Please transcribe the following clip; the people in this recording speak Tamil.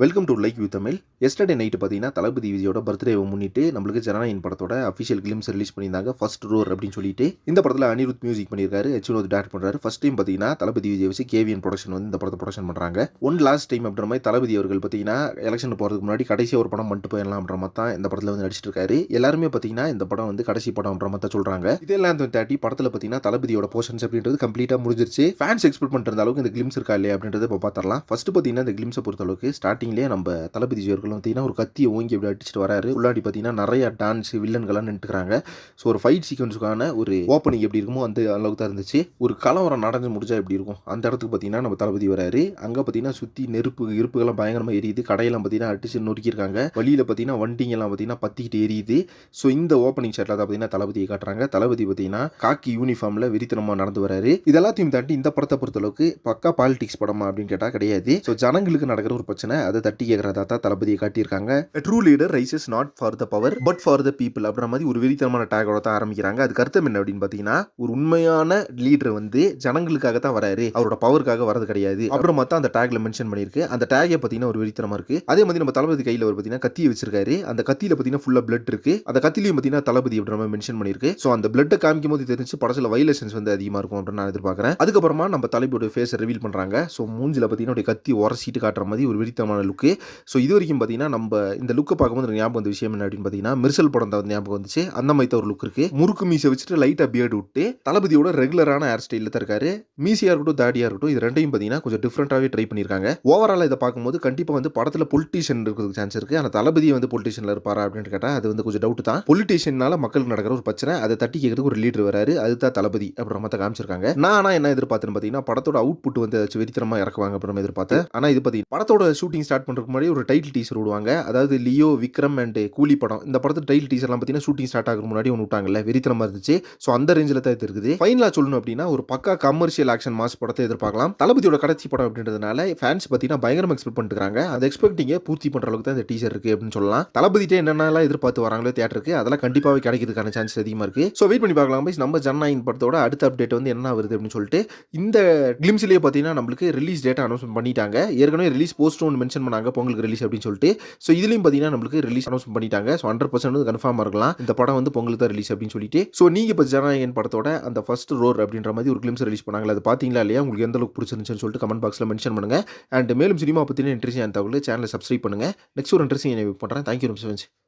Welcome to like with Tamil. Yesterday night பார்த்தீங்கன்னா தளபதி விஜயோட பர்த்டேவை முன்னிட்டு நம்மளுக்கு ஜனநாயகன் படத்தோட அஃபிஷியல் கிளிம்ஸ் ரிலீஸ் பண்ணியிருந்தாங்க. ஃபர்ஸ்ட் ரோர் அப்படின்னு சொல்லிட்டு இந்த படத்தில் அனிருத் மியூசிக் பண்ணியிருக்காரு, வினோத் டேரக்ட் பண்ணுறாரு. ஃபர்ஸ்ட் டைம் பார்த்தீங்கன்னா தளபதி விஜய் வச்சு கேவிஎன் ப்ரொடக்ஷன் வந்து இந்த படத்தை ப்ரொடக்ஷன் பண்ணுறாங்க. லாஸ்ட் டைம் அப்படின்ற மாதிரி தளபதி அவர்கள் பார்த்தீங்கன்னா எலெக்ஷன் போகிறதுக்கு முன்னாடி கடைசியாக ஒரு படம் மட்டும் போயிடலாம் அப்படின்ற மாதிரி தான் இந்த படத்தில் வந்து நடிச்சிட்டு இருக்காரு. எல்லாருமே பார்த்தீங்கன்னா இந்த படம் வந்து கடைசி படம்ன்ற மாதிரி தான் சொல்கிறாங்க. இதெல்லாம் தாண்டி படத்தில் பார்த்தீங்கன்னா தளபதியோட போர்ஷன்ஸ் அப்படின்றது கம்ப்ளீட்டாக முடிஞ்சிருச்சு. ஃபேன்ஸ் எக்ஸ்பெக்ட் பண்ணுற அளவுக்கு இந்த கிளிம்ஸ் இருக்கா இல்லையா அப்படின்றத இப்போ பார்த்துடலாம். ஃபர்ஸ்ட் பார்த்தீங்கன்னா இந்த கிளிம்ஸை பொறுத்த அளவுக்கு ஸ்டார்டிங்லேயே நம்ம தளபதி அவர்கள் பார்த்தீங்கன்னா ஒரு கத்தியை ஓங்கி அப்படி அடிச்சுட்டு வராரு. உள்ளாடி பார்த்தீங்கன்னா நிறைய டான்ஸ் வில்லன்கள்லாம் நின்றுக்கிறாங்க. ஸோ ஒரு ஃபைட் சீக்வன்ஸுக்கான ஒரு ஓப்பனிங் எப்படி இருக்குமோ அந்த அளவுக்கு தான் இருந்துச்சு. ஒரு கலவரம் நடந்து முடிஞ்சா எப்படி இருக்கும் அந்த இடத்துக்கு பார்த்தீங்கன்னா நம்ம தளபதி வராரு. அங்கே பார்த்தீங்கன்னா சுற்றி இருப்புகள்லாம் பயங்கரமாக எரியுது. கடையெல்லாம் பார்த்தீங்கன்னா அடிச்சு நொறுக்கியிருக்காங்க. வழியில் பார்த்தீங்கன்னா வண்டிங்கெல்லாம் பார்த்தீங்கன்னா பற்றிக்கிட்டு எரியுது. ஸோ இந்த ஓப்பனிங் ஷாட்டில் தான் பார்த்தீங்கன்னா தளபதியை காட்டுறாங்க. தளபதி பார்த்தீங்கன்னா காக்கி யூனிஃபார்மில் வெறித்தனமாக நடந்து வராரு. இதெல்லாத்தையும் தாண்டி இந்த படத்தை பொறுத்தளவுக்கு பக்கா பாலிடிக்ஸ் படமா அப்படின்னு கேட்டால் கிடையாது. ஸோ ஜனங்களுக்கு நடக்கிற ஒரு பிரச்சனை அதை தட்டி கேட்கறதா தான் தளபதியை காட்டியிருக்காங்க. True leader rises not for the power but for the people அப்படின்ற மாதிரி ஒரு வெறித்தனமான டேகோட தான் ஆரம்பிக்கிறாங்க. அதுக்கு அர்த்தம் என்ன அப்படின்னு பார்த்தீங்கன்னா ஒரு உண்மையான லீடர் வந்து ஜனங்களுக்காக தான் வராரு, அவரோட பவருக்காக வரது கிடையாது அப்புறம் தான் அந்த டேக்ல மென்ஷன் பண்ணியிருக்கு. அந்த டேகை பார்த்தீங்கன்னா ஒரு வெறித்தனமா இருக்கு. அதே மாதிரி நம்ம தளபதி கையில் ஒரு பார்த்தீங்கன்னா கத்தியை வச்சிருக்காரு. அந்த கத்தியில பார்த்தீங்கன்னா ஃபுல்லா பிளட் இருக்கு. அந்த கத்திலையும் பார்த்தீங்கன்னா தளபதி அப்படின்ற மாதிரி மென்ஷன் பண்ணியிருக்கு. ஸோ அந்த பிளட்டை காமிக்கும் போது தெரிஞ்சு படத்தில் வைலன்ஸ் வந்து அதிகமாக இருக்கும் அப்படின்னு நான் எதிர்பார்க்குறேன். அதுக்கப்புறமா நம்ம தளபதியோட ஃபேஸை ரிவீல் பண்ணுறாங்க. ஸோ மூஞ்சில பார்த்தீங்கன்னா கத்தி உரசிட்டு காட்டுற மாதிரி ஒரு வெறித்தனமான லுக்கு. ஸோ இது வரைக்கும் பார்த்தீங்கன்னா நம்ம இந்த லுக்கை பார்க்கும்போது ஞாபகம் வந்த விஷயம் என்ன அப்படின்னு பார்த்தீங்கன்னா மிர்சல் படம் தான் ஞாபகம் வந்துச்சு. அந்த மாதிரி ஒரு லுக் இருக்கு. முறுக்கு மீசை வச்சுட்டு லைட்டாக பியர்டு விட்டு தளபதியோட ரெகுலரான ஹேர் ஸ்டைலில் தான் இருக்காரு. மீசியா இருக்கட்டும் தாடியா இருக்கட்டும் இது ரெண்டையும் பார்த்தீங்கன்னா கொஞ்சம் டிஃப்ரெண்டாகவே ட்ரை பண்ணியிருக்காங்க. ஓவராலாக இதை பார்க்கும்போது கண்டிப்பாக வந்து படத்தில் பொலிட்டீஷியன் இருக்கிறதுக்கு சான்ஸ் இருக்கு. ஆனால் தளபதி வந்து பொலிட்டீஷியனில் இருப்பாரா அப்படின்னு கேட்டால் அது வந்து கொஞ்சம் டவுட் தான். பொலிட்டீஷியனால மக்களுக்கு நடக்கிற ஒரு பிரச்சனை அதை தட்டி கேட்கறதுக்கு ஒரு லீடர் வராரு. அதுதான் தளபதி அப்படின்ற மாதிரி காமிச்சிருக்காங்க. நான் என்ன எதிர்பார்த்தேன்னு பார்த்தீங்கன்னா படத்தோட அவுட்புட் வந்து ஏதாச்சும் வெறித்தனமாக இறக்குவாங்க அப்படின்னு எதிர்பார்த்தேன். ஆனால் இது பார்த்தீங்கன்னா படத்தோட ஷூட்டிங் ஸ்டார்ட் பண்ணுறதுக்கு முன்னாடி ஒரு டைட்டில் டீசர் விடுவாங்க. அதாவது லியோ விக்ரம் அண்ட் கூலி படம் இந்த படத்து டைட்டில் டீசர்லாம் பார்த்தீங்கன்னா ஷூட்டிங் ஸ்டார்ட் ஆகுற முன்னாடி ஒன்று விட்டாங்கல்ல, வெறித்தனமா இருந்துச்சு. ஸோ அந்த ரேஞ்சில் தான் இது இருக்குது. ஃபைனலாக சொல்லணும் அப்படின்னா ஒரு பக்கா கமர்ஷியல் ஆக்ஷன் மாஸ் படத்தை எதிர்பார்க்கலாம். தளபதியோட கடைசி படம் அப்படின்றதுனால ஃபேன்ஸ் பார்த்தீங்கன்னா பயங்கரமாக எக்ஸ்பெக்ட் பண்ணிருக்காங்க. அந்த எக்ஸ்பெக்டிங்கை பூர்த்தி பண்ணுற அளவுக்கு தான் இந்த டீசர் இருக்கு அப்படின்னு சொல்லலாம். தளபதிட்டே என்னென்னலாம் எதிர்பார்த்து வராங்களோ தியேட்டருக்கு அதெல்லாம் கண்டிப்பாகவே கிடைக்கிறதுக்கான சான்ஸ் அதிகமாக இருக்கு. ஸோ வெயிட் பண்ணி பார்க்கலாம். நம்ம ஜனநாயகன் படத்தோட அடுத்த அப்டேட் வந்து என்ன வருது அப்படின்னு சொல்லிட்டு இந்த கிளிம்ஸ்லேயே பார்த்தீங்கன்னா நம்மளுக்கு ரிலீஸ் டேட்டா அனௌன்ஸ்மெண்ட் பண்ணிட்டாங்க. ஏற்கனவே ரிலீஸ் போஸ்ட் ஒன்று மென்ஷன் பண்ணாங்க பொங்கலுக்கு ரிலீஸ் அப்படின்னு சொல்லிட்டு. ஸோ இதுலையும் பார்த்தீங்கன்னா நம்மளுக்கு ரிலீஸ் அனௌன்ஸ் பண்ணிட்டாங்க. ஸோ 100% கன்ஃபார்மாக இருக்கலாம் இந்த படம் வந்து பொங்கலுக்கு தான் ரிலீஸ் அப்படின்னு சொல்லிட்டு. ஸோ நீங்கள் இப்போ ஜனநாயகன் படத்தோட அந்த ஃபர்ஸ்ட் ரோர் அப்படின்ற மாதிரி ஒரு கிளிம்ஸ் ரிலீஸ் பண்ணாங்களா, அது பார்த்தீங்களா இல்லையா, உங்களுக்கு எந்த அளவுக்கு பிடிச்சிருந்துச்சுன்னு சொல்லிட்டு கமெண்ட் பாக்ஸில் மென்ஷன் பண்ணுங்க. அண்ட் மேலும் சினிமா பற்றின இன்ட்ரெஸ்டிங் தகவல் சேனலை சப்ஸ்கிரைப் பண்ணுங்க. நெக்ஸ்ட் ஒரு இன்ட்ரெஸ்டிங் பண்ணுறேன். Thank you very much.